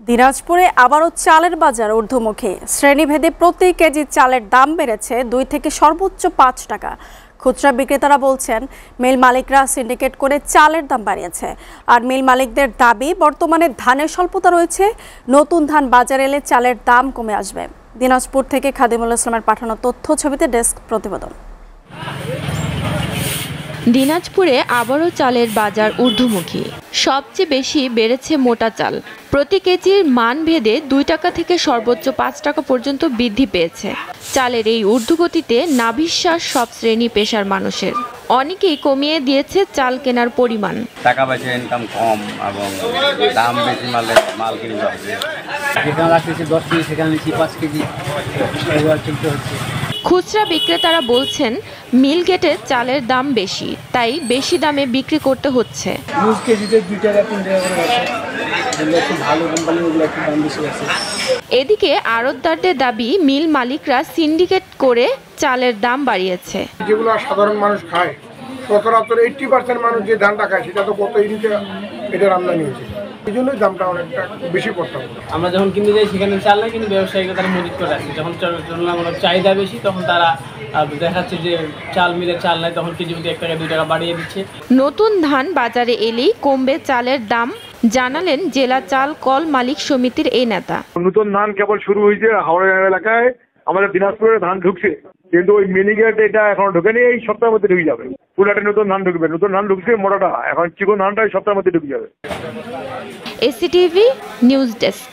দিনাজপুরে আবারও চালের বাজার ঊর্ধ্বমুখী। শ্রেণীভেদে প্রতি কেজি চালের দাম বেড়েছে 2 থেকে সর্বোচ্চ 5 টাকা। খুচরা বিক্রেতারা বলছেন মিল মালিকরা সিন্ডিকেট করে চালের দাম বাড়িয়েছে। আর মিল মালিকদের দাবি বর্তমানে ধানের স্বল্পতা রয়েছে, নতুন ধান বাজারে এলে চালের দাম কমে আসবে। দিনাজপুর থেকে খাদিমুল ইসলামের পাঠানো তথ্য ছবিতে ডেস্ক প্রতিবেদন। দিনাজপুরে আবারও চালের বাজার ঊর্ধ্বমুখী। সবচেয়ে বেশি বেড়েছে মোটা চাল। প্রতি কেজির মান ভেদে 2 টাকা থেকে সর্বোচ্চ 5 টাকা পর্যন্ত বৃদ্ধি পেয়েছে। চালের এই ঊর্ধ্বগতিতে নাভিশ্বাস সব শ্রেণী পেশার মানুষের। অনেকেই কমিয়ে দিয়েছে চাল কেনার পরিমাণ। টাকা পয়সা ইনকাম কম এবং দাম বেশি, মাল কিনতে হবে। যেখানে রাখতেছি 10 কেজি সেখানে নিচ্ছি 5 কেজি, চলতে হচ্ছে। খুচরা বিক্রেতারা বলছেন মিল গেটে চালের দাম বেশি, তাই বেশি দামে বিক্রি করতে হচ্ছে। কেজিতে 2 টাকা 3 টাকা করে আছে, একটু ভালো কোম্পানিগুলো একটু দাম বেশি আছে। এদিকে আড়তদারদের দাবি মিল মালিকরা সিন্ডিকেট করে চালের দাম বাড়িয়েছে। যেগুলো সাধারণ মানুষ খায়, সচরাচর 80% মানুষ যে ধানটা খায় সেটা তো কত ইউনিটে এটার আমদানি হয়েছে, এই জন্যই দামটা অনেকটা বেশি পড়তে হবে। আমরা যখন কিনতে যাই সেখানে চাল না, কিন্তু ব্যবসায়ীরা তারা মজুত করে রাখছে। যখন তুলনামূলক চাহিদা বেশি তখন তারা দেখাচ্ছে যে চাল মিলে চাল নাই, তখন কেজি প্রতি 1 টাকা 2 টাকা বাড়িয়ে দিচ্ছে। নতুন ধান বাজারে এলেই কমবে চালের দাম, জানালেন জেলা চাল কল মালিক সমিতির এই নেতা। নতুন ধান কেবল শুরু হয়েছে হাওড়া এলাকায়, আমাদের দিনাজপুরে ধান ঢুকছে, কিন্তু ওই মিনিগেট এটা এখন ঢুকেনি, এই সপ্তাহের মধ্যে ঢুকে যাবে। পুরাটে নতুন ধান ঢুকবে, নতুন ধান ঢুকছে মোটাটা, এখন চিকন ধানটা এই সপ্তাহের মধ্যে ঢুকে যাবে। এসিটিভি নিউজ ডেস্ক।